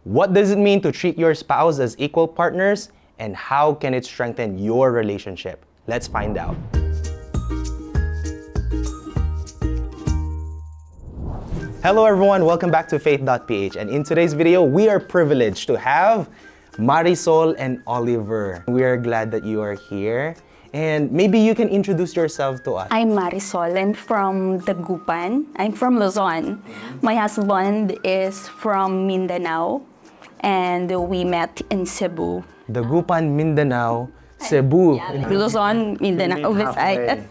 What does it mean to treat your spouse as equal partners? And how can it strengthen your relationship? Let's find out. Hello everyone, welcome back to Faith.ph. And in today's video, we are privileged to have Marisol and Oliver. We are glad that you are here. And maybe you can introduce yourself to us. I'm Marisol. I'm from Dagupan. I'm from Luzon. My husband is from Mindanao. And we met in Cebu. Dagupan, Mindanao, Cebu. Yeah, Luzon, Mindanao, Visayas.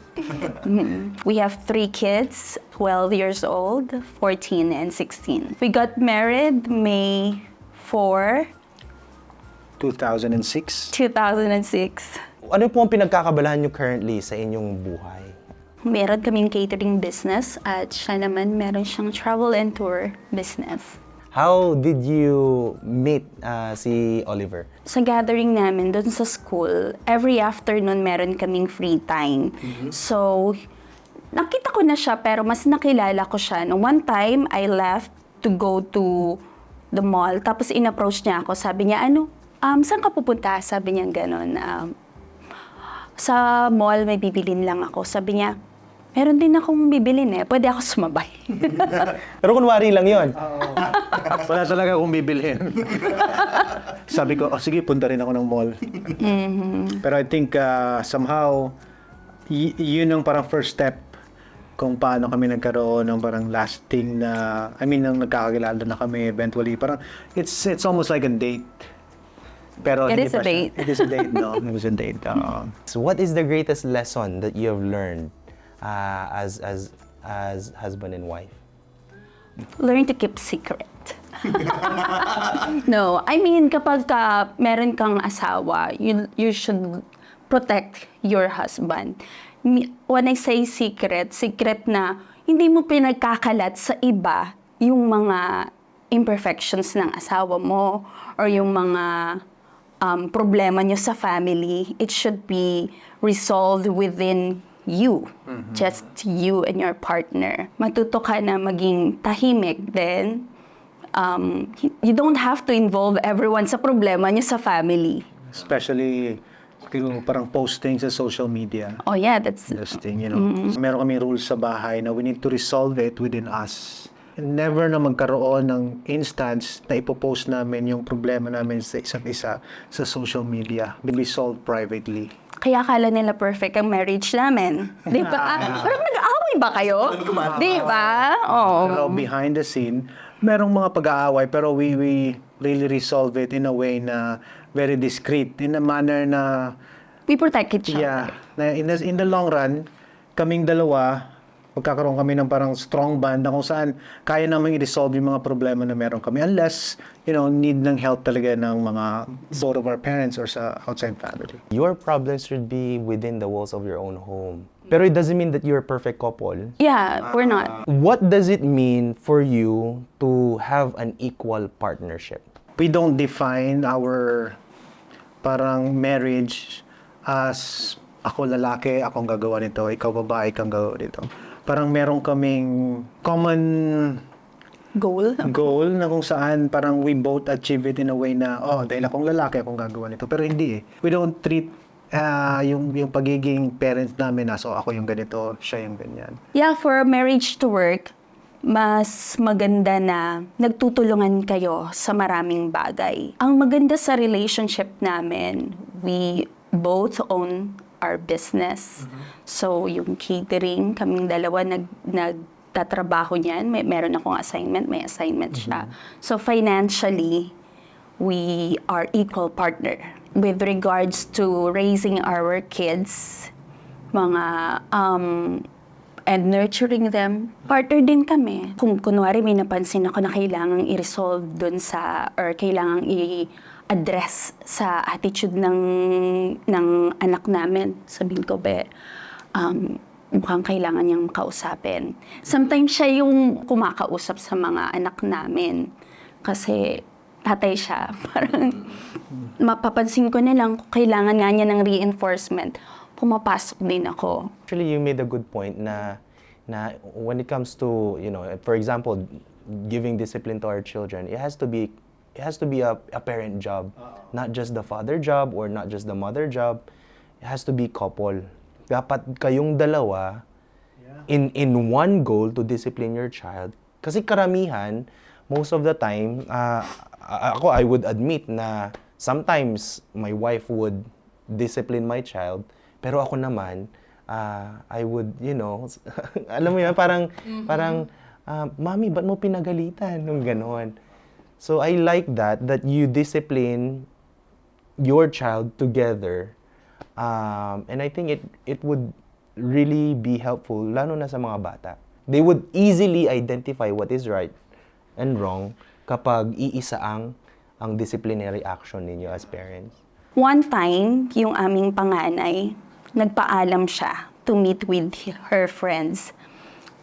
We have 3 kids, 12 years old, 14 and 16. We got married May 4, 2006. 2006. Ano po ang pinagkakabalahan nyo currently sa inyong buhay? Meron kaming catering business at siya naman meron siyang travel and tour business. How did you meet si Oliver? Sa gathering namin doon sa school, every afternoon meron kaming free time. So, nakita ko na siya pero mas nakilala ko siya. No, one time, I left to go to the mall. Tapos in-approach niya ako. Sabi niya, saan ka pupunta? Sabi niya gano'n. Sa mall may bibilin lang ako. Sabi niya, meron din akong bibilin pwede ako sumabay. Pero kunwari lang yon. Wala talaga akong bibilhin. Sabi ko, sige, punta rin ako ng mall. Pero I think somehow, yun ang parang first step kung paano kami nagkaroon ng parang lasting na, nang nagkakakilala na kami eventually. Parang, it's almost like a date. Pero It hindi is a pa siya. date. It is a date, no? It was a date. So what is the greatest lesson that you have learned as husband and wife? Learn to keep secret. No, I mean, kapag meron kang asawa, you should protect your husband. When I say secret na hindi mo pinagkakalat sa iba yung mga imperfections ng asawa mo or yung mga problema nyo sa family. It should be resolved within you. Just you and your partner. Matuto ka na maging tahimik, then you don't have to involve everyone sa problema nyo sa family. Especially, parang posting sa social media. Oh yeah, that's... This thing, Meron kami rules sa bahay na we need to resolve it within us. Never na magkaroon ng instance na ipopost namin yung problema namin sa isa't isa sa social media. We solve privately. Kaya akala nila perfect ang marriage namin. Di ba? Parang nag-aaway ba kayo? Di ba? Oh. Pero behind the scene, merong mga pag-aaway pero we really resolve it in a way na very discreet, in a manner na We protect each other. yeah, na in the long run, kaming dalawa magkakaroon kami ng parang strong band na kung saan kaya namin i-resolve yung mga problema na meron kami unless, need ng help talaga ng mga both of our parents or sa outside family. Your problems should be within the walls of your own home. Pero it doesn't mean that you're a perfect couple. Yeah, we're not. What does it mean for you to have an equal partnership? We don't define our parang marriage as ako lalaki, akong gagawa nito, ikaw babae, kang gagawa nito. Parang meron kaming common goal na kung saan parang we both achieve it in a way na, dahil akong lalaki, akong gagawa nito. Pero hindi We don't treat yung pagiging parents namin na, so ako yung ganito, siya yung ganyan. Yeah, for marriage to work, mas maganda na nagtutulungan kayo sa maraming bagay. Ang maganda sa relationship namin, we both own our business. So, yung catering, kaming dalawa nagtatrabaho niyan. Meron akong assignment, may assignment siya. So, financially, we are equal partner. With regards to raising our kids, and nurturing them, partner din kami. Kung kunwari may napansin ako na kailangang i-resolve dun or kailangang i-address sa attitude ng anak namin, sabihin ko, mukhang kailangan niyang kausapin. Sometimes siya yung kumakausap sa mga anak namin. Kasi tatay siya. Parang mapapansin ko na lang kung kailangan nga niya ng reinforcement. Pumapasok din ako. Actually, you made a good point na when it comes to, for example, giving discipline to our children, it has to be it has to be a parent job. Not just the father job or not just the mother job. It has to be couple. Dapat kayong dalawa in one goal to discipline your child. Kasi karamihan, most of the time, I would admit na sometimes my wife would discipline my child, pero ako naman, I would, alam mo yun, parang, Mami, ba't mo pinagalitan? Nung ganon. So I like that you discipline your child together. And I think it would really be helpful, lalo na sa mga bata. They would easily identify what is right and wrong kapag iisa ang disciplinary action ninyo as parents. One time, yung aming panganay, nagpaalam siya to meet with her friends.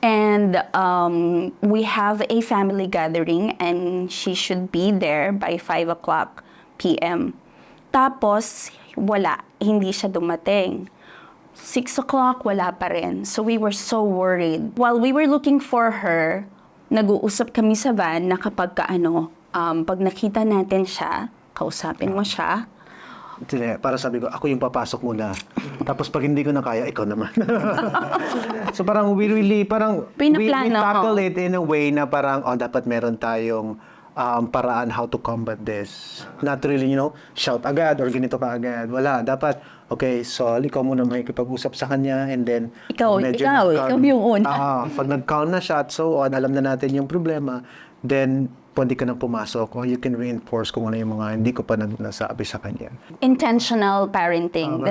And we have a family gathering and she should be there by 5 o'clock p.m. Tapos, wala. Hindi siya dumating. 6 o'clock, wala pa rin. So we were so worried. While we were looking for her, nag-uusap kami sa van na kapag pag nakita natin siya, kausapin mo siya. Para sabi ko, ako yung papasok muna. Tapos pag hindi ko na kaya, ikaw naman. So parang we tackle it in a way na parang, dapat meron tayong paraan how to combat this. Not really, shout agad or ganito ka agad. Wala. Dapat, okay, Sol, ikaw muna makikipag-usap sa kanya and then ikaw yung una. Pag nag-calm na siya at so on, alam na natin yung problema, then pwede ka nang pumasok or you can reinforce kung ano yung mga hindi ko pa nasabi sa kanya. Intentional parenting.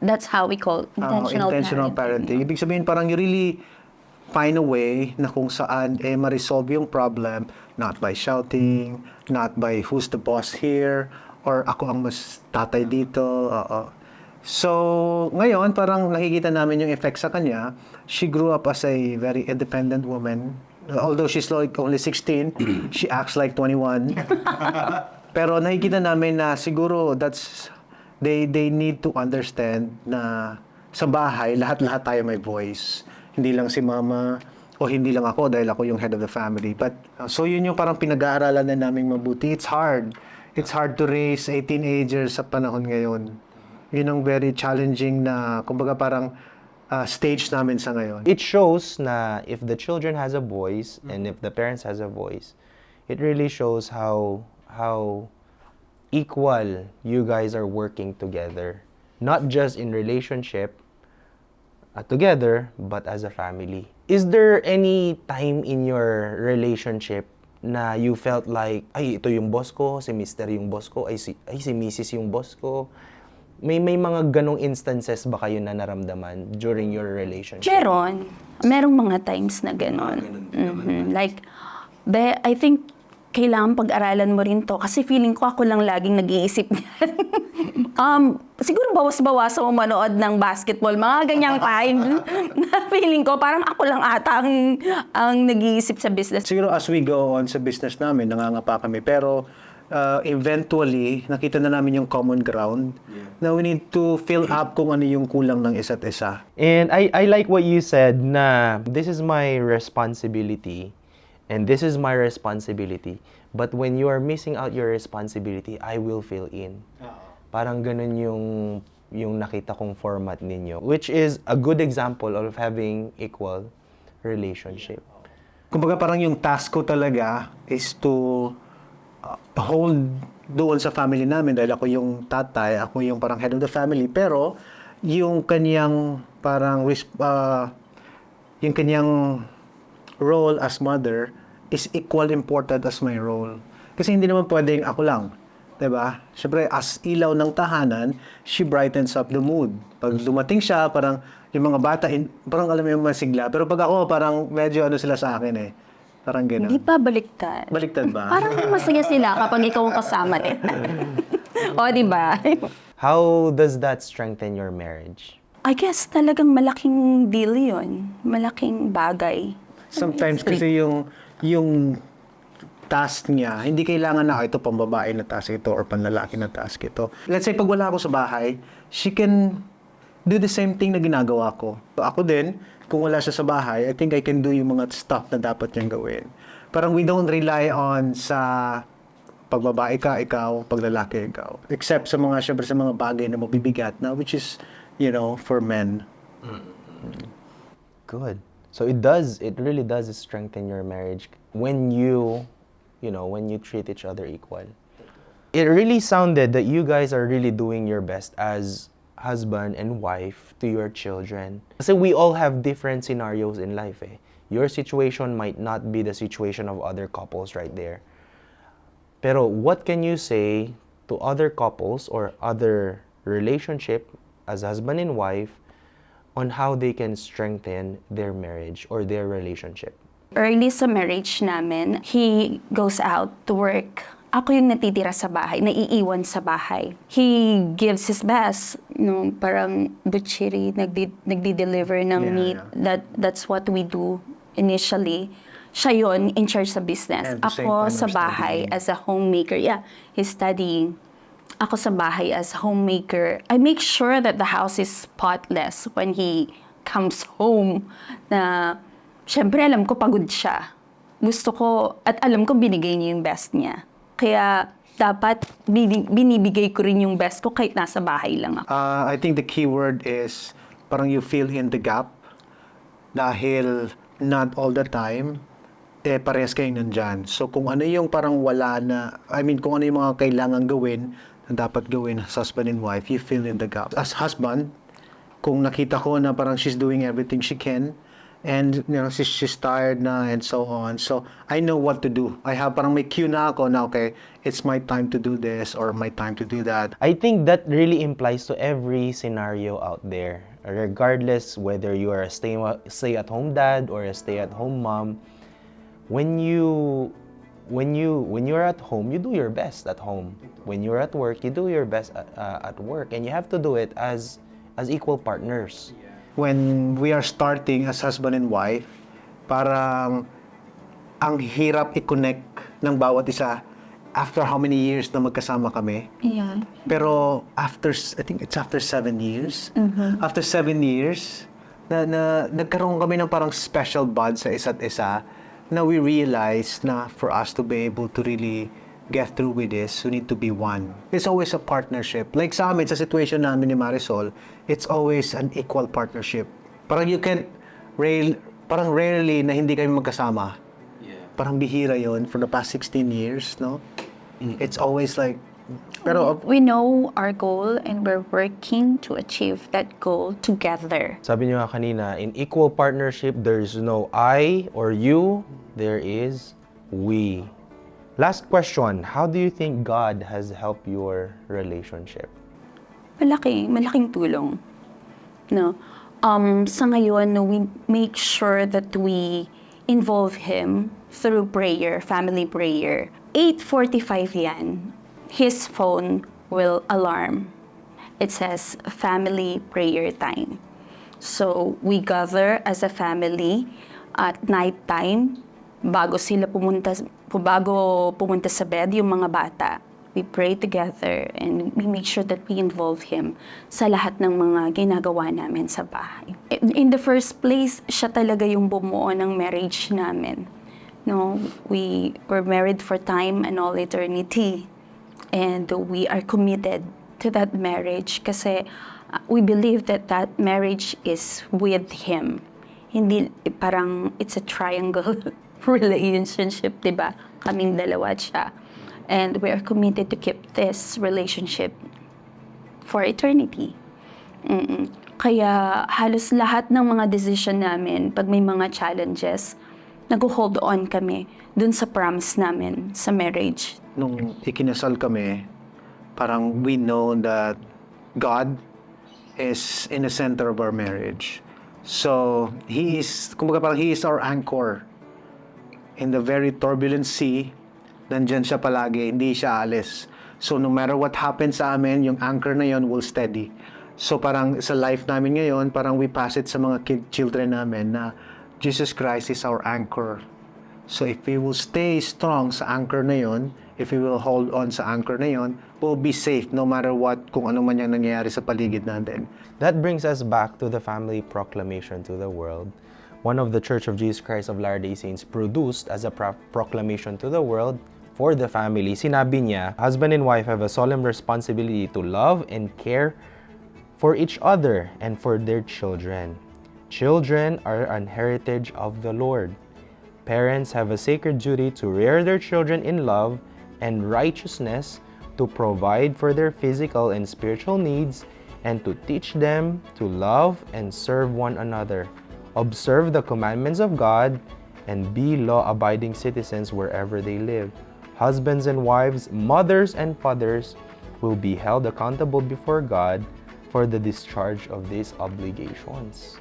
That's how we call intentional parenting. Ibig sabihin parang you really find a way na kung saan ma-resolve yung problem, not by shouting, not by who's the boss here, or ako ang mas tatay dito. So, ngayon, parang nakikita namin yung effect sa kanya. She grew up as a very independent woman. Although she's like only 16, she acts like 21. Pero nakikita namin na siguro they need to understand na sa bahay, lahat-lahat tayo may voice. Hindi lang si mama o hindi lang ako dahil ako yung head of the family. But so yun yung parang pinag-aaralan na namin mabuti. It's hard. It's hard to raise a teenager sa panahon ngayon. Yun ang very challenging na kumbaga parang stage namin sa ngayon. It shows na if the children has a voice and if the parents has a voice, it really shows how equal you guys are working together. Not just in relationship together, but as a family. Is there any time in your relationship na you felt like, ay, ito yung boss ko, si Mr. yung boss ko, ay si Mrs. yung boss ko? May mga ganong instances ba kayo na naramdaman during your relationship? Merong mga times na ganon. Like, I think kailangan pag-aralan mo rin to kasi feeling ko ako lang laging nag-iisip niyan. Siguro bawas-bawas ako manood ng basketball, mga ganyang time na feeling ko parang ako lang ata ang nag-iisip sa business. Siguro as we go on sa business namin, nangangapa kami. Pero eventually, nakita na namin yung common ground na we need to fill up kung ano yung kulang ng isa't isa. And I like what you said na this is my responsibility and this is my responsibility. But when you are missing out your responsibility, I will fill in. Parang ganun yung nakita kong format ninyo, which is a good example of having equal relationship. Kumbaga parang yung task ko talaga is to hold doon sa family namin dahil ako yung tatay, ako yung parang head of the family, pero yung kanyang parang yung kanyang role as mother is equal important as my role. Kasi hindi naman pwedeng ako lang, 'di ba? Syempre as ilaw ng tahanan, she brightens up the mood. Pag dumating siya, parang yung mga bata parang alam mo yung masigla, pero pag ako parang medyo sila sa akin Parang gano'n. Hindi pa baliktad. Baliktad ba? Parang masaya sila kapag ikaw ang kasama nila. O, di ba? How does that strengthen your marriage? I guess talagang malaking deal yun. Malaking bagay. Sometimes kasi yung task niya, hindi kailangan na ito pambabae na task ito or panlalaki na task ito. Let's say, pag wala ako sa bahay, she can do the same thing na ginagawa ko. Ako din, kung wala siya sa bahay, I think I can do yung mga stuff na dapat niyang gawin. Parang we don't rely on sa Pag babae ka, ikaw. Pag lalaki, ikaw. Except sa mga, syempre sa mga bagay na mabibigat na, which is, for men. Good. So it really does strengthen your marriage when when you treat each other equal. It really sounded that you guys are really doing your best as husband and wife to your children. Kasi we all have different scenarios in life eh. Your situation might not be the situation of other couples right there. Pero what can you say to other couples or other relationship as husband and wife on how they can strengthen their marriage or their relationship? Early sa marriage namin, he goes out to work. Ako yung natitira sa bahay, naiiwan sa bahay. He gives his best, parang butchery, nagdi-deliver ng meat. That's what we do initially. Siya yun, in charge sa business. At the same Ako time, sa I'm bahay studying. as a homemaker. Yeah, he's studying. Ako sa bahay as homemaker. I make sure that the house is spotless when he comes home. Na, syempre alam ko pagod siya. Gusto ko, at alam ko binigay niya yung best niya. Kaya dapat binibigay ko rin yung best ko kahit nasa bahay lang ako. I think the key word is parang you fill in the gap dahil not all the time parehas kayong nandyan. So kung ano yung parang wala na, kung ano yung mga kailangan gawin na dapat gawin as husband and wife, you fill in the gap. As husband, kung nakita ko na parang she's doing everything she can, and she's tired na and so on. So I know what to do. I have parang may cue na ako na okay, it's my time to do this or my time to do that. I think that really implies to every scenario out there, regardless whether you are a stay-at-home dad or a stay-at-home mom. When you're at home, you do your best at home. When you're at work, you do your best at work, and you have to do it as equal partners. When we are starting as husband and wife, parang ang hirap i-connect ng bawat isa after how many years na magkasama kami. Yeah. Pero I think it's after 7 years. After 7 years, na nagkaroon kami ng parang special bond sa isa't isa, na we realize na for us to be able to really get through with this, we need to be one. It's always a partnership. Like sa amin, sa situation namin ni Marisol, it's always an equal partnership. Parang parang rarely na hindi kami magkasama. Parang bihira yon for the past 16 years, no? It's always like, pero We know our goal and we're working to achieve that goal together. Sabi niyo nga kanina, in equal partnership, there's no I or you, there is we. Last question, how do you think God has helped your relationship? Malaking tulong. No. Sa ngayon, we make sure that we involve him through prayer, family prayer. 8:45 yan. His phone will alarm. It says family prayer time. So we gather as a family at night time bago pumunta sa bed yung mga bata. We pray together and we make sure that we involve him sa lahat ng mga ginagawa namin sa bahay. In the first place, siya talaga yung bumuo ng marriage namin. No, we were married for time and all eternity. And we are committed to that marriage kasi we believe that marriage is with him. Hindi parang it's a triangle relationship, diba? Kaming dalawa at siya. And we are committed to keep this relationship for eternity. Kaya halos lahat ng mga decision namin, pag may mga challenges, nag-hold on kami dun sa promise namin sa marriage. nung ikinasal kami, parang we know that God is in the center of our marriage. So, kumbaga parang He is our anchor. In the very turbulent sea, nandyan siya palagi, hindi siya alis. So, no matter what happens sa amin, yung anchor na yon will steady. So, parang sa life namin ngayon, parang we pass it sa mga children namin na Jesus Christ is our anchor. So, if we will stay strong sa anchor na yon, if we will hold on sa anchor na yon, we'll be safe no matter what, kung ano man yung nangyayari sa paligid natin. That brings us back to the family proclamation to the world. One of the Church of Jesus Christ of Latter-day Saints produced as a proclamation to the world for the family, sinabi niya, husband and wife have a solemn responsibility to love and care for each other and for their children. Children are an heritage of the Lord. Parents have a sacred duty to rear their children in love and righteousness, to provide for their physical and spiritual needs, and to teach them to love and serve one another, observe the commandments of God, and be law-abiding citizens wherever they live. Husbands and wives, mothers and fathers will be held accountable before God for the discharge of these obligations.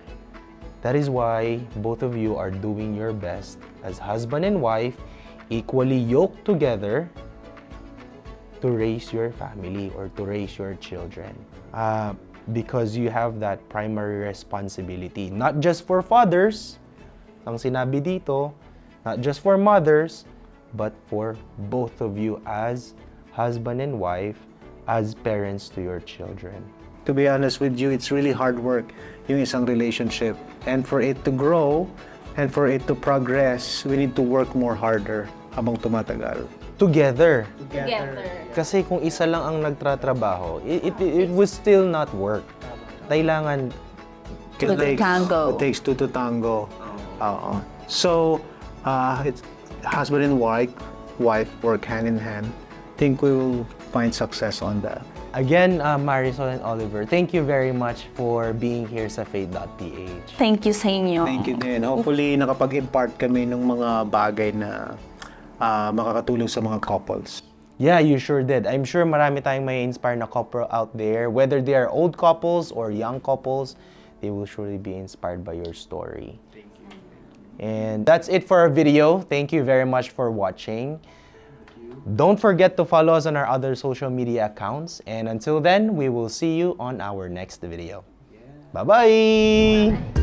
That is why both of you are doing your best as husband and wife, equally yoked together to raise your family or to raise your children. Because you have that primary responsibility, not just for fathers, ang sinabi dito, not just for mothers, but for both of you as husband and wife, as parents to your children. To be honest with you, it's really hard work yung isang relationship. And for it to grow and for it to progress, we need to work more harder habang tumatagal. Together. Together. Kasi kung isa lang ang nagtratrabaho, it will still not work. Kailangan Two to tango. It takes two to tango. So, it's husband and wife work hand in hand. Think we will find success on that. Again, Marisol and Oliver, thank you very much for being here sa Faith.ph. Thank you sa inyo. Thank you din. Hopefully, nakapag-impart kami ng mga bagay na makakatulong sa mga couples. Yeah, you sure did. I'm sure marami tayong may inspire na couple out there. Whether they are old couples or young couples, they will surely be inspired by your story. Thank you. And that's it for our video. Thank you very much for watching. Don't forget to follow us on our other social media accounts. And until then, we will see you on our next video. Bye-bye!